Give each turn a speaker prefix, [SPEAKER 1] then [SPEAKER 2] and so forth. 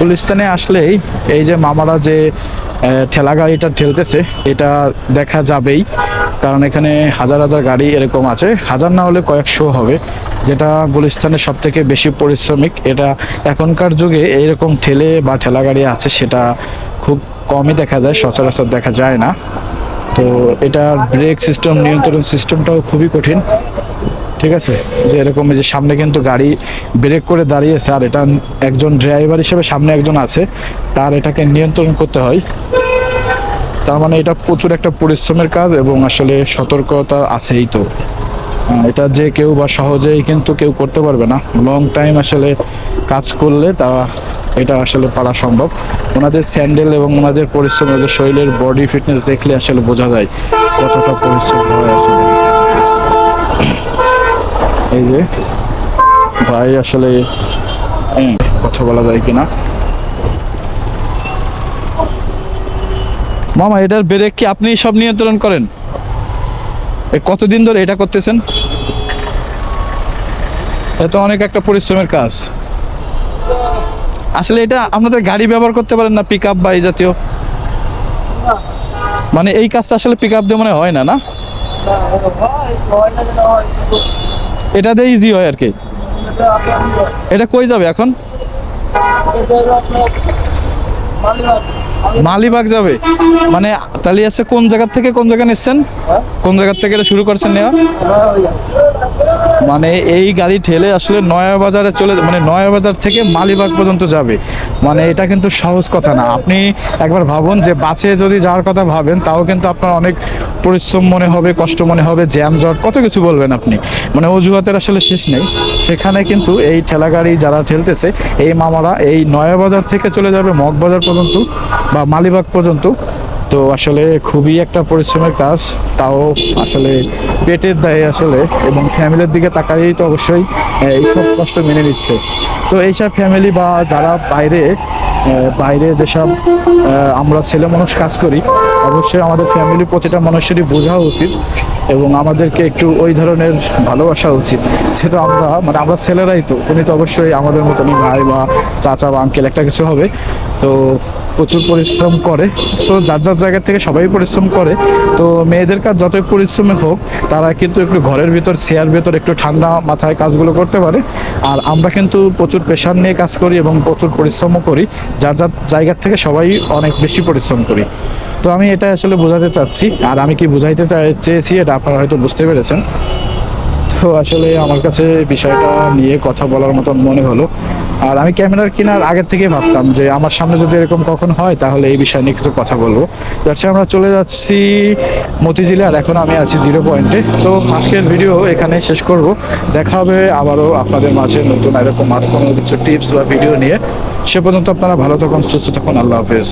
[SPEAKER 1] গুলিস্তানে আসলেই এই যে মামারা যে ঠেলা গাড়িটা ঠেলতেছে এটা দেখা যাবেই, কারণ এখানে হাজার হাজার গাড়ি এরকম আছে, হাজার না হলে কয়েকশো হবে, যেটা গুলিস্তানের সব থেকে বেশি পরিশ্রমিক। এটা এখনকার যুগে এইরকম ঠেলে বা ঠেলা গাড়ি আছে সেটা খুব কমই দেখা যায়, সচরাচর দেখা যায় না। তো এটার ব্রেক সিস্টেম, নিয়ন্ত্রণ সিস্টেমটাও খুবই কঠিন। ঠিক আছে, যে এরকম যে সামনে কিন্তু গাড়ি ব্রেক করে দাঁড়িয়েছে, আর এটা একজন ড্রাইভার হিসেবে সামনে একজন আছে, তার এটাকে নিয়ন্ত্রণ করতে হয়। তার মানে এটা প্রচুর একটা পরিশ্রমের কাজ এবং আসলে সতর্কতা আছেই। তো এটা যে কেউ বা সহজেই কিন্তু কেউ করতে পারবে না, লং টাইম আসলে কাজ করলে তা এটা আসলে পারা সম্ভব। ওনাদের স্যান্ডেল এবং ওনাদের পরিশ্রম, ওদের শরীরের বডি ফিটনেস দেখলে আসলে বোঝা যায় কতটা পরিশ্রম হয় আসলে। এই যে ভাই আসলে কথা বলা যায় কিনা। মামা এটার ব্রেক কি আপনি সব নিয়ন্ত্রণ করেন? কতদিন ধরে এটা করতেছেন? এটা অনেক একটা পরিশ্রমের কাজ। আসলে এটা আপনাদের গাড়ি ব্যবহার করতে পারেন না, পিক আপ বা এই জাতীয়? মানে এই কাজটা আসলে পিক আপ দিয়ে মনে হয় না, না এটা দিয়ে ইজি হয় আর কি। এটা কই যাবে এখন? মালিবাগ যাবে মানে? তাহলে আছে কোন জায়গা থেকে কোন জায়গা নিচ্ছেন, কোন জায়গা থেকে এটা শুরু করছেন নেওয়া? মানে এই গাড়ি ঠেলে আসলে নয়া বাজারে চলে, মানে নয়া বাজার থেকে মালিবাগ পর্যন্ত যাবে, মানে এটা কিন্তু সহজ কথা না। আপনি একবার ভাবুন যে বাসে যদি যাওয়ার কথা ভাবেন তাও কিন্তু আপনার অনেক পরিশ্রম মনে হবে, কষ্ট মনে হবে, জ্যাম জট কত কিছু বলবেন আপনি, মানে অজুহাতের আসলে শেষ নেই। সেখানে কিন্তু এই ঠেলা গাড়ি যারা ঠেলতেছে এই মামারা এই নয়া বাজার থেকে চলে যাবে মগবাজার পর্যন্ত বা মালিবাগ পর্যন্ত। তো আসলে খুবই একটা পরিশ্রমের কাজ, তাও আসলে পেটের দায়ে আসলে, এবং ফ্যামিলির দিকে তাকাইয়েই তো অবশ্যই এইসব কষ্ট মেনে নিচ্ছে। তো এইসব ফ্যামিলি বা যারা বাইরে বাইরে যেসব আমরা ছেলে মানুষ কাজ করি, অবশ্যই আমাদের ফ্যামিলি প্রতিটা মানুষেরই বোঝা উচিত এবং আমাদেরকে একটু ওই ধরনের ভালোবাসা উচিত। যেহেতু আমরা মানে আমরা ছেলেরাই, তো উনি তো অবশ্যই আমাদের মতনই ভাই বা চাচা বা আঙ্কেল একটা কিছু হবে। তো প্রচুর পরিশ্রম করে, সো যার যার জায়গা থেকে সবাই পরিশ্রম করে। তো মেয়েদের কাজ যতই পরিশ্রমী হোক, তারা কিন্তু একটু ঘরের ভিতর চেয়ার ভেতর একটু ঠান্ডা মাথায় কাজগুলো করতে পারে। আর আমরা কিন্তু প্রচুর প্রেশার নিয়ে কাজ করি এবং প্রচুর পরিশ্রমও করি, যার যার জায়গার থেকে সবাই অনেক বেশি পরিশ্রম করি। তো আমি এটা আসলে বোঝাতে চাচ্ছি, আর আমি কি বুঝাইতে চেয়েছি এটা আপনারা হয়তো বুঝতে পেরেছেন। তো আসলে আমার কাছে বিষয়টা নিয়ে কথা বলার মতন মনে হলো। আর আমি ক্যামেরার কেনার আগের থেকে ভাবতাম যে আমার সামনে যদি এরকম কখন হয় তাহলে এই বিষয় নিয়ে কিছু কথা বলবো। যাচ্ছে আমরা চলে যাচ্ছি মতিঝিলে, আর এখন আমি আছি 0 পয়েন্টে। তো আজকের ভিডিও এখানে শেষ করব, দেখা হবে আবারও আপনাদের মাঝে নতুন এরকম আর কোনো কিছু টিপস বা ভিডিও নিয়ে। সে পর্যন্ত আপনারা ভালো থাকুন, সুস্থ থাকুন, আল্লাহ হাফেজ।